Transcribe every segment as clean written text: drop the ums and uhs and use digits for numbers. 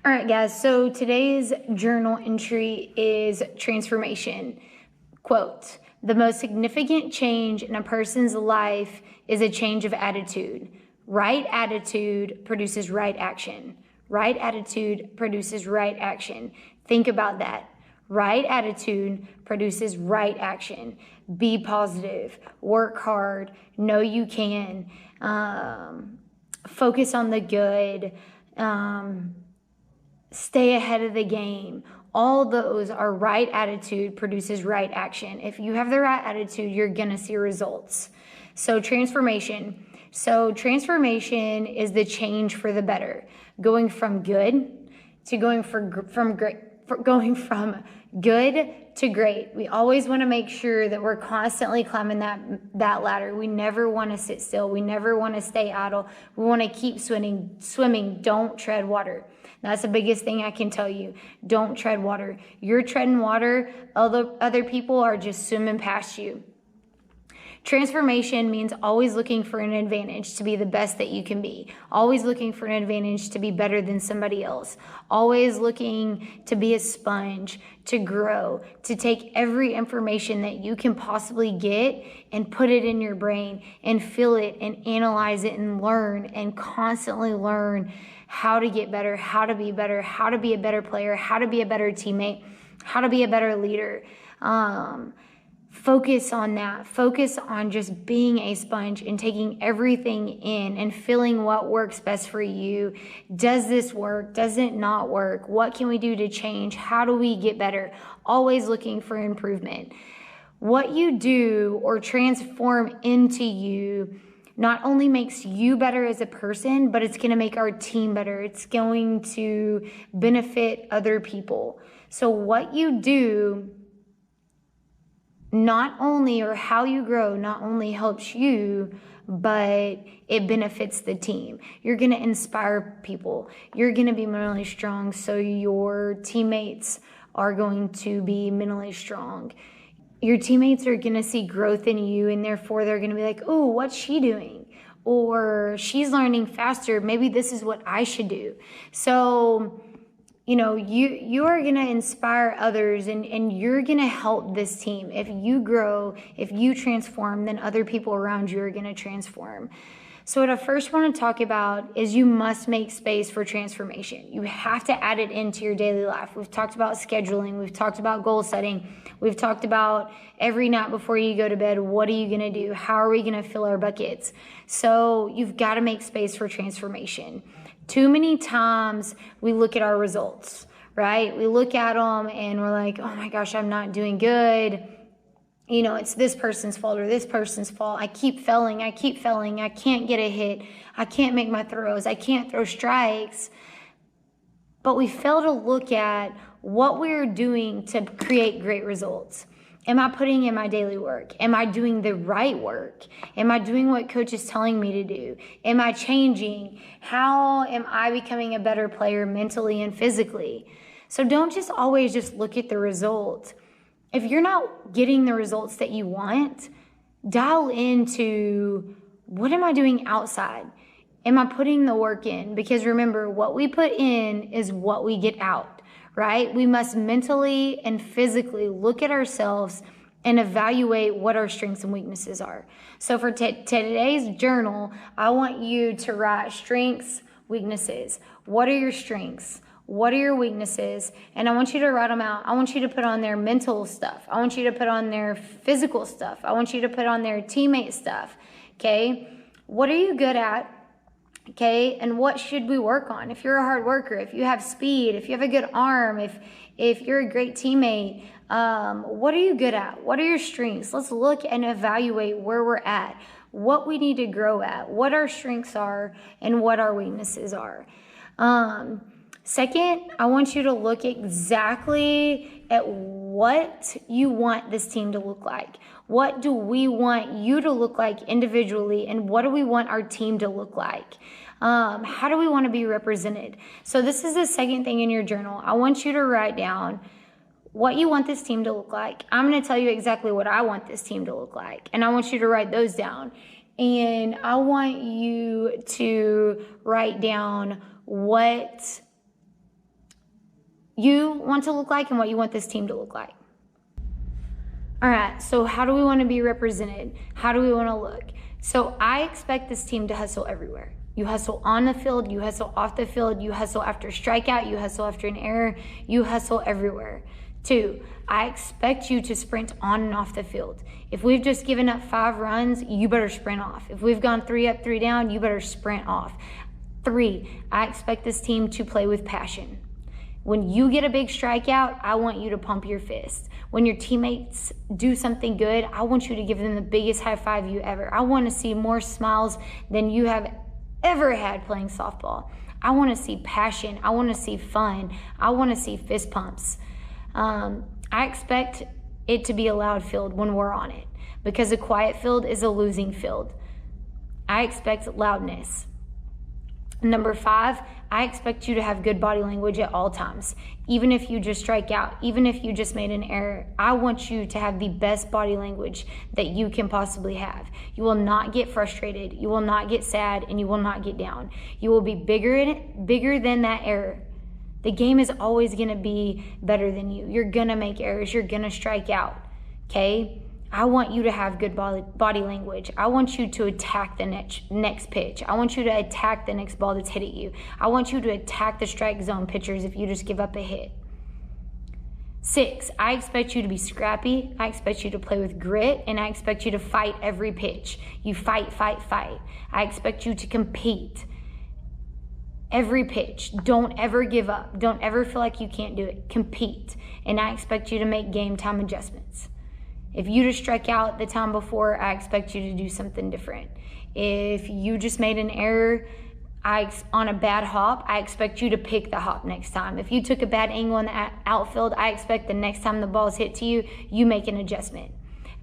All right, guys, so today's journal entry is transformation. Quote, the most significant change in a person's life is a change of attitude. Right attitude produces right action. Right attitude produces right action. Think about that. Right attitude produces right action. Be positive. Work hard. Know you can. Focus on the good. Stay ahead of the game. All those are right attitude produces right action. If you have the right attitude, you're going to see results. So transformation. Transformation is the change for the better. Going from good to going from good to great. We always want to make sure that we're constantly climbing that ladder. We never want to sit still. We never want to stay idle. We want to keep swimming. Don't tread water. That's the biggest thing I can tell you. Don't tread water. You're treading water. Other people are just swimming past you. Transformation means always looking for an advantage to be the best that you can be. Always looking for an advantage to be better than somebody else. Always looking to be a sponge, to grow, to take every information that you can possibly get and put it in your brain and feel it and analyze it and learn and constantly learn how to get better, how to be better, how to be a better player, how to be a better teammate, how to be a better leader. Focus on that. Focus on just being a sponge and taking everything in and feeling what works best for you. Does this work? Does it not work? What can we do to change? How do we get better? Always looking for improvement. What you do or transform into you not only makes you better as a person, but it's going to make our team better. It's going to benefit other people. So what you do not only, or how you grow, not only helps you, but it benefits the team. You're going to inspire people. You're going to be mentally strong, so your teammates are going to be mentally strong. Your teammates are going to see growth in you, and therefore they're going to be like, oh, what's she doing? Or she's learning faster. Maybe this is what I should do. So, you are going to inspire others and you're going to help this team. If you grow, if you transform, then other people around you are going to transform. So what I first want to talk about is you must make space for transformation. You have to add it into your daily life. We've talked about scheduling. We've talked about goal setting. We've talked about every night before you go to bed, what are you going to do? How are we going to fill our buckets? So you've got to make space for transformation. Too many times we look at our results, right? We look at them and we're like, oh my gosh, I'm not doing good. It's this person's fault or this person's fault. I keep failing. I can't get a hit. I can't make my throws. I can't throw strikes. But we fail to look at what we're doing to create great results. Am I putting in my daily work? Am I doing the right work? Am I doing what coach is telling me to do? Am I changing? How am I becoming a better player mentally and physically? So don't just always just look at the result. If you're not getting the results that you want, dial into what am I doing outside? Am I putting the work in? Because remember, what we put in is what we get out. Right? We must mentally and physically look at ourselves and evaluate what our strengths and weaknesses are. So for today's journal, I want you to write strengths, weaknesses. What are your strengths? What are your weaknesses? And I want you to write them out. I want you to put on their mental stuff. I want you to put on their physical stuff. I want you to put on their teammate stuff. Okay? What are you good at? Okay, and what should we work on? If you're a hard worker, if you have speed, if you have a good arm, if you're a great teammate, what are you good at? What are your strengths? Let's look and evaluate where we're at, what we need to grow at, what our strengths are, and what our weaknesses are. Second, I want you to look exactly at what you want this team to look like. What do we want you to look like individually, and what do we want our team to look like? How do we want to be represented? So this is the second thing in your journal. I want you to write down what you want this team to look like. I'm going to tell you exactly what I want this team to look like, and I want you to write those down. And I want you to write down what you want to look like and what you want this team to look like. All right, so how do we want to be represented? How do we want to look? So I expect this team to hustle everywhere. You hustle on the field, you hustle off the field, you hustle after a strikeout, you hustle after an error, you hustle everywhere. 2, I expect you to sprint on and off the field. If we've just given up 5 runs, you better sprint off. If we've gone 3 up, 3 down, you better sprint off. 3, I expect this team to play with passion. When you get a big strikeout, I want you to pump your fist. When your teammates do something good, I want you to give them the biggest high five you ever. I want to see more smiles than you have ever had playing softball. I want to see passion. I want to see fun. I want to see fist pumps. I expect it to be a loud field when we're on it, because a quiet field is a losing field. I expect loudness. Number 5, I expect you to have good body language at all times. Even if you just strike out, even if you just made an error, I want you to have the best body language that you can possibly have. You will not get frustrated, you will not get sad, and you will not get down. You will be bigger than that error. The game is always going to be better than you. You're going to make errors, you're going to strike out, okay? I want you to have good body language. I want you to attack the next pitch. I want you to attack the next ball that's hit at you. I want you to attack the strike zone pitchers if you just give up a hit. 6, I expect you to be scrappy. I expect you to play with grit, and I expect you to fight every pitch. You fight, fight, fight. I expect you to compete every pitch. Don't ever give up. Don't ever feel like you can't do it. Compete. And I expect you to make game time adjustments. If you just struck out the time before, I expect you to do something different. If you just made an error on a bad hop, I expect you to pick the hop next time. If you took a bad angle in the outfield, I expect the next time the ball's hit to you, you make an adjustment.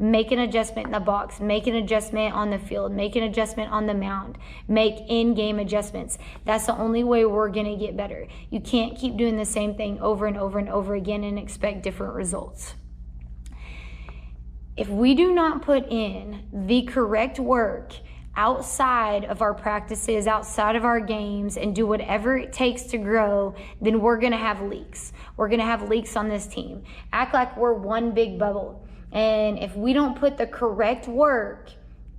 Make an adjustment in the box. Make an adjustment on the field. Make an adjustment on the mound. Make in-game adjustments. That's the only way we're going to get better. You can't keep doing the same thing over and over and over again and expect different results. If we do not put in the correct work outside of our practices, outside of our games, and do whatever it takes to grow, then we're going to have leaks. We're going to have leaks on this team. Act like we're one big bubble. And if we don't put the correct work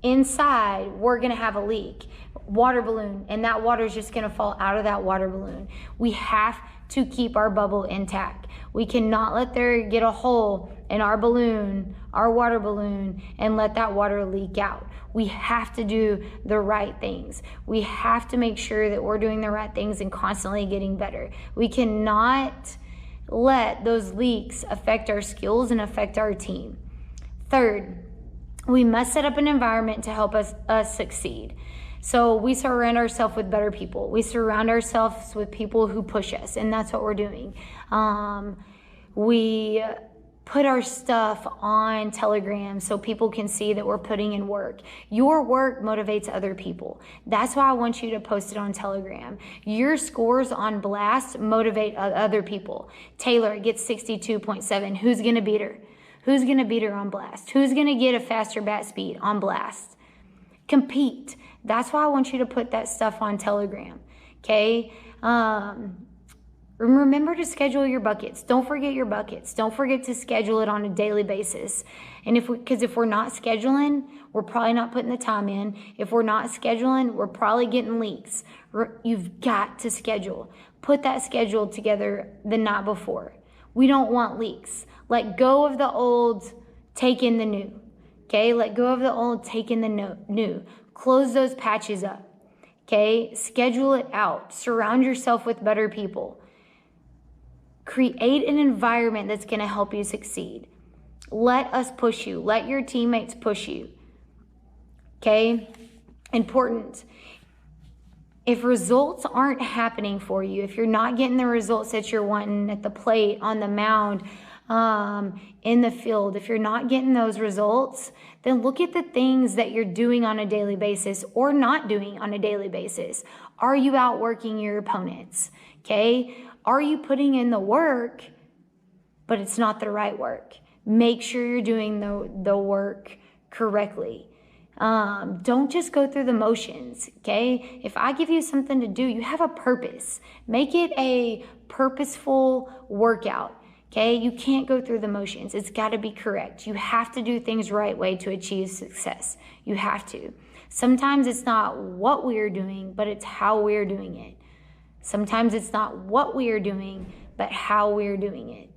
inside, we're going to have a leak. Water balloon, and that water is just going to fall out of that water balloon. We have to keep our bubble intact. We cannot let there get a hole in our balloon, our water balloon, and let that water leak out. We have to do the right things. We have to make sure that we're doing the right things and constantly getting better. We cannot let those leaks affect our skills and affect our team. 3rd, we must set up an environment to help us succeed. So we surround ourselves with better people. We surround ourselves with people who push us, and that's what we're doing. We put our stuff on Telegram so people can see that we're putting in work. Your work motivates other people. That's why I want you to post it on Telegram. Your scores on Blast motivate other people. Taylor gets 62.7. Who's going to beat her? Who's going to beat her on Blast? Who's going to get a faster bat speed on Blast? Compete. That's why I want you to put that stuff on Telegram, okay? Remember to schedule your buckets. Don't forget your buckets. Don't forget to schedule it on a daily basis. And if we're not scheduling, we're probably not putting the time in. If we're not scheduling, we're probably getting leaks. You've got to schedule. Put that schedule together the night before. We don't want leaks. Let go of the old, take in the new. Okay? Let go of the old, take in the new. Close those patches up. Okay? Schedule it out. Surround yourself with better people. Create an environment that's going to help you succeed. Let us push you. Let your teammates push you. Okay? Important. If results aren't happening for you, if you're not getting the results that you're wanting at the plate, on the mound, in the field, if you're not getting those results, then look at the things that you're doing on a daily basis or not doing on a daily basis. Are you outworking your opponents? Okay? Are you putting in the work, but it's not the right work? Make sure you're doing the work correctly. Don't just go through the motions, okay? If I give you something to do, you have a purpose. Make it a purposeful workout, okay? You can't go through the motions. It's got to be correct. You have to do things right way to achieve success. You have to. Sometimes it's not what we are doing, but it's how we are doing it. Sometimes it's not what we are doing, but how we are doing it.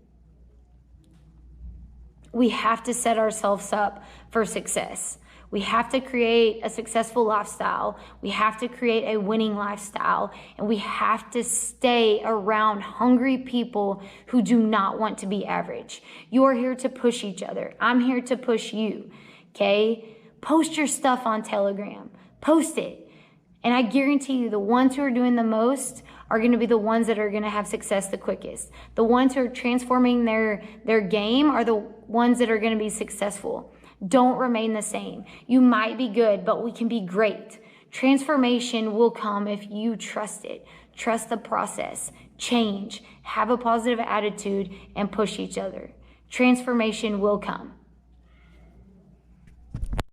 We have to set ourselves up for success. We have to create a successful lifestyle. We have to create a winning lifestyle. And we have to stay around hungry people who do not want to be average. You are here to push each other. I'm here to push you, okay? Post your stuff on Telegram. Post it. And I guarantee you the ones who are doing the most are going to be the ones that are going to have success the quickest. The ones who are transforming their game are the ones that are going to be successful. Don't remain the same. You might be good, but we can be great. Transformation will come if you trust it. Trust the process. Change. Have a positive attitude and push each other. Transformation will come.